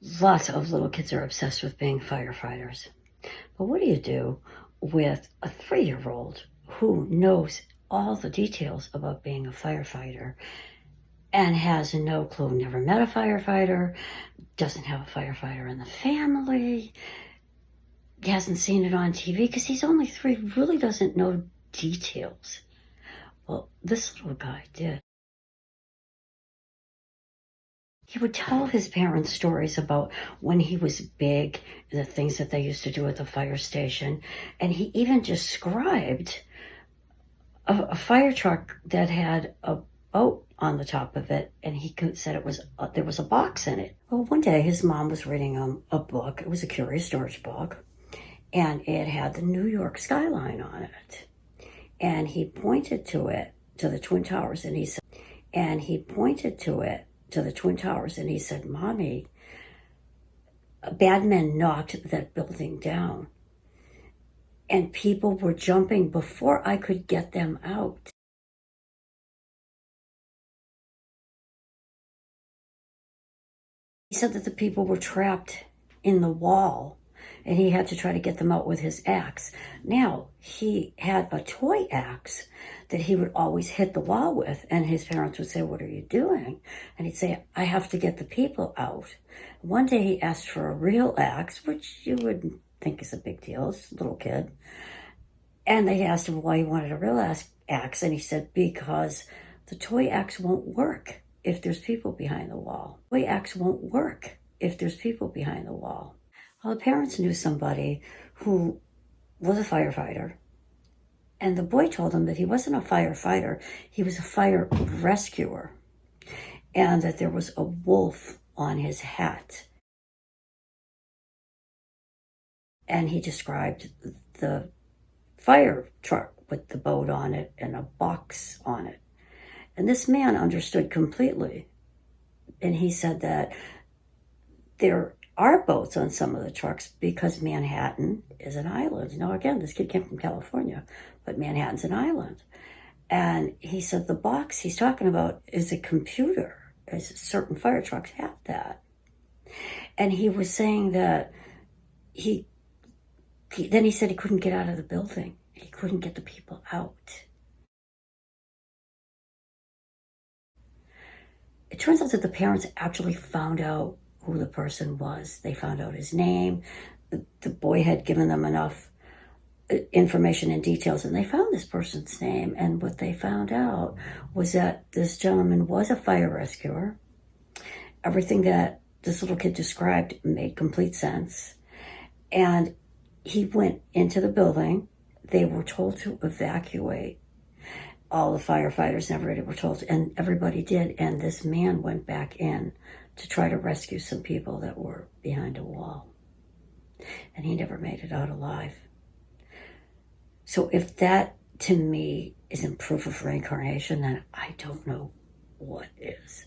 Lots of little kids are obsessed with being firefighters. But what do you do with a 3-year-old who knows all the details about being a firefighter and has no clue, never met a firefighter, doesn't have a firefighter in the family, hasn't seen it on TV because he's only 3, really doesn't know details? Well, this little guy did. He would tell his parents stories about when he was big, the things that they used to do at the fire station. And he even described a fire truck that had a boat on the top of it. And he said it was there was a box in it. Well, one day his mom was reading a book. It was a Curious George book. And it had the New York skyline on it. And he pointed to it, to the Twin Towers, and he said, Mommy, bad men knocked that building down. And people were jumping before I could get them out. He said that the people were trapped in the wall and he had to try to get them out with his axe. Now, he had a toy axe that he would always hit the wall with, and his parents would say, "What are you doing?" And he'd say, "I have to get the people out." One day he asked for a real axe, which you wouldn't think is a big deal, it's a little kid. And they asked him why he wanted a real axe, and he said, "Because the toy axe won't work if there's people behind the wall. Toy axe won't work if there's people behind the wall." Well, the parents knew somebody who was a firefighter, and the boy told them that he wasn't a firefighter, he was a fire rescuer, and that there was a wolf on his hat. And he described the fire truck with the boat on it and a box on it. And this man understood completely. And he said that there are boats on some of the trucks because Manhattan is an island. Now, again, this kid came from California, but Manhattan's an island. And he said the box he's talking about is a computer, as certain fire trucks have that. And he was saying that then he said he couldn't get out of the building. He couldn't get the people out. It turns out that the parents actually found out who the person was. They found out his name. The boy had given them enough information and details, and they found this person's name. And what they found out was that this gentleman was a fire rescuer. Everything that this little kid described made complete sense. And he went into the building. They were told to evacuate. All the firefighters and everybody were told, and everybody did. And this man went back in to try to rescue some people that were behind a wall. And he never made it out alive. So if that, to me, isn't proof of reincarnation, then I don't know what is.